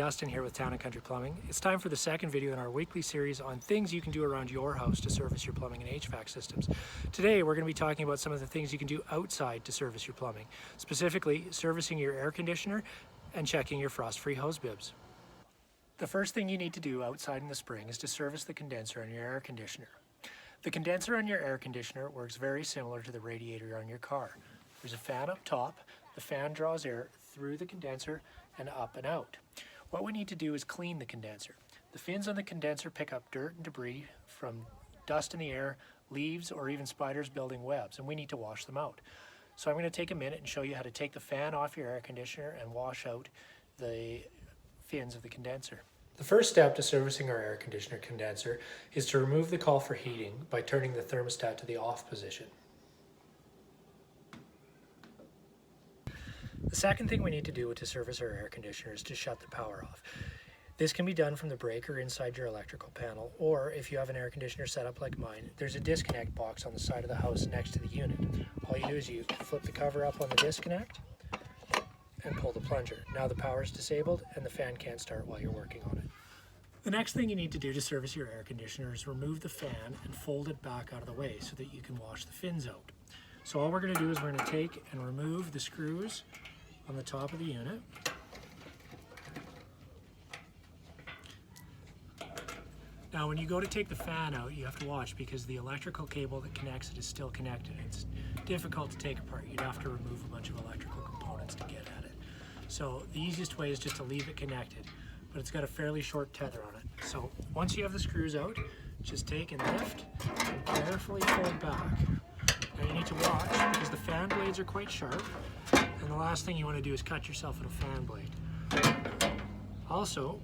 Dustin here with Town & Country Plumbing. It's time for the second video in our weekly series on things you can do around your house to service your plumbing and HVAC systems. Today we're going to be talking about some of the things you can do outside to service your plumbing, specifically servicing your air conditioner and checking your frost-free hose bibs. The first thing you need to do outside in the spring is to service the condenser on your air conditioner. The condenser on your air conditioner works very similar to the radiator on your car. There's a fan up top. The fan draws air through the condenser and up and out. What we need to do is clean the condenser. The fins on the condenser pick up dirt and debris from dust in the air, leaves, or even spiders building webs, and we need to wash them out. So I'm going to take a minute and show you how to take the fan off your air conditioner and wash out the fins of the condenser. The first step to servicing our air conditioner condenser is to remove the coil for heating by turning the thermostat to the off position. The second thing we need to do to service our air conditioner is to shut the power off. This can be done from the breaker inside your electrical panel, or if you have an air conditioner set up like mine, there's a disconnect box on the side of the house next to the unit. All you do is you flip the cover up on the disconnect and pull the plunger. Now the power is disabled and the fan can't start while you're working on it. The next thing you need to do to service your air conditioner is remove the fan and fold it back out of the way so that you can wash the fins out. So all we're going to do is we're going to take and remove the screws on the top of the unit. Now when you go to take the fan out, you have to watch because the electrical cable that connects it is still connected. It's difficult to take apart. You'd have to remove a bunch of electrical components to get at it. So the easiest way is just to leave it connected, but it's got a fairly short tether on it. So once you have the screws out, just take and lift and carefully fold back. Now you need to watch because the fan blades are quite sharp, and the last thing you want to do is cut yourself with a fan blade. Also,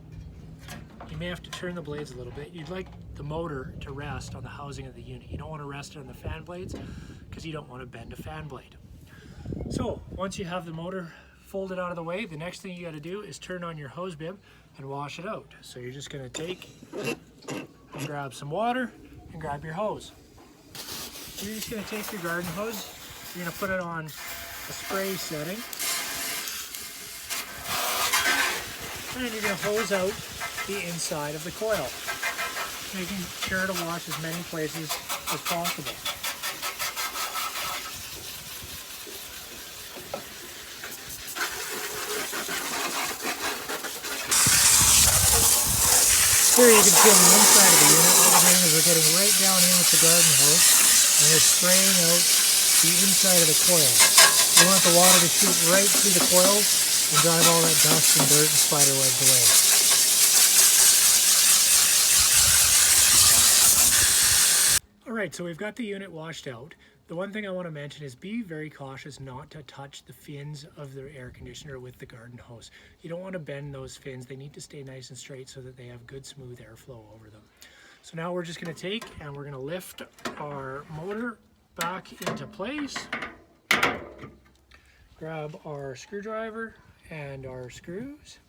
you may have to turn the blades a little bit. You'd like the motor to rest on the housing of the unit. You don't want to rest it on the fan blades because you don't want to bend a fan blade. So once you have the motor folded out of the way, the next thing you got to do is turn on your hose bib and wash it out. So you're just going to take and grab some water and grab your hose. You're just going to take your garden hose, you're going to put it on a spray setting, and you're going to hose out the inside of the coil, making sure to wash as many places as possible. Here you can see on the inside of the unit, what we're doing is we're getting right down in with the garden hose and we're spraying out the inside of the coil. We want the water to shoot right through the coils and drive all that dust and dirt and spider webs away. Alright, so we've got the unit washed out. The one thing I want to mention is be very cautious not to touch the fins of the air conditioner with the garden hose. You don't want to bend those fins. They need to stay nice and straight so that they have good smooth airflow over them. So now we're just going to take and we're going to lift our motor back into place. Grab our screwdriver and our screws.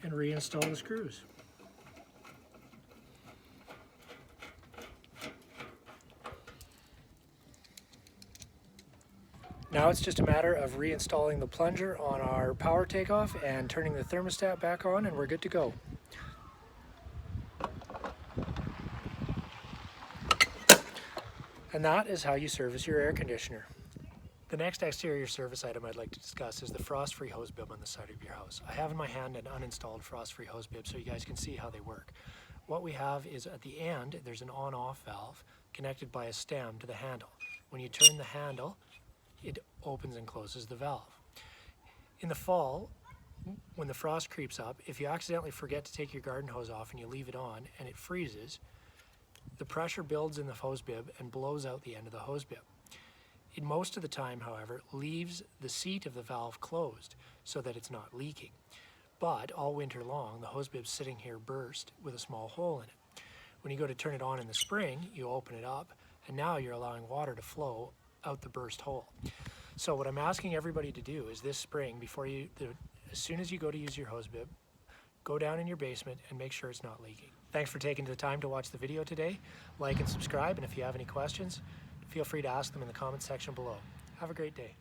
And reinstall the screws. Now it's just a matter of reinstalling the plunger on our power takeoff and turning the thermostat back on, and we're good to go. And that is how you service your air conditioner. The next exterior service item I'd like to discuss is the frost-free hose bib on the side of your house. I have in my hand an uninstalled frost-free hose bib so you guys can see how they work. What we have is at the end, there's an on-off valve connected by a stem to the handle. When you turn the handle, it opens and closes the valve. In the fall, when the frost creeps up, if you accidentally forget to take your garden hose off and you leave it on and it freezes, the pressure builds in the hose bib and blows out the end of the hose bib. It most of the time, however, leaves the seat of the valve closed so that it's not leaking. But all winter long, the hose bib's sitting here burst with a small hole in it. When you go to turn it on in the spring, you open it up, and now you're allowing water to flow out the burst hole. So what I'm asking everybody to do is this spring, as soon as you go to use your hose bib, go down in your basement and make sure it's not leaking. Thanks for taking the time to watch the video today. Like and subscribe, and if you have any questions, Feel free to ask them in the comments section below. Have a great day.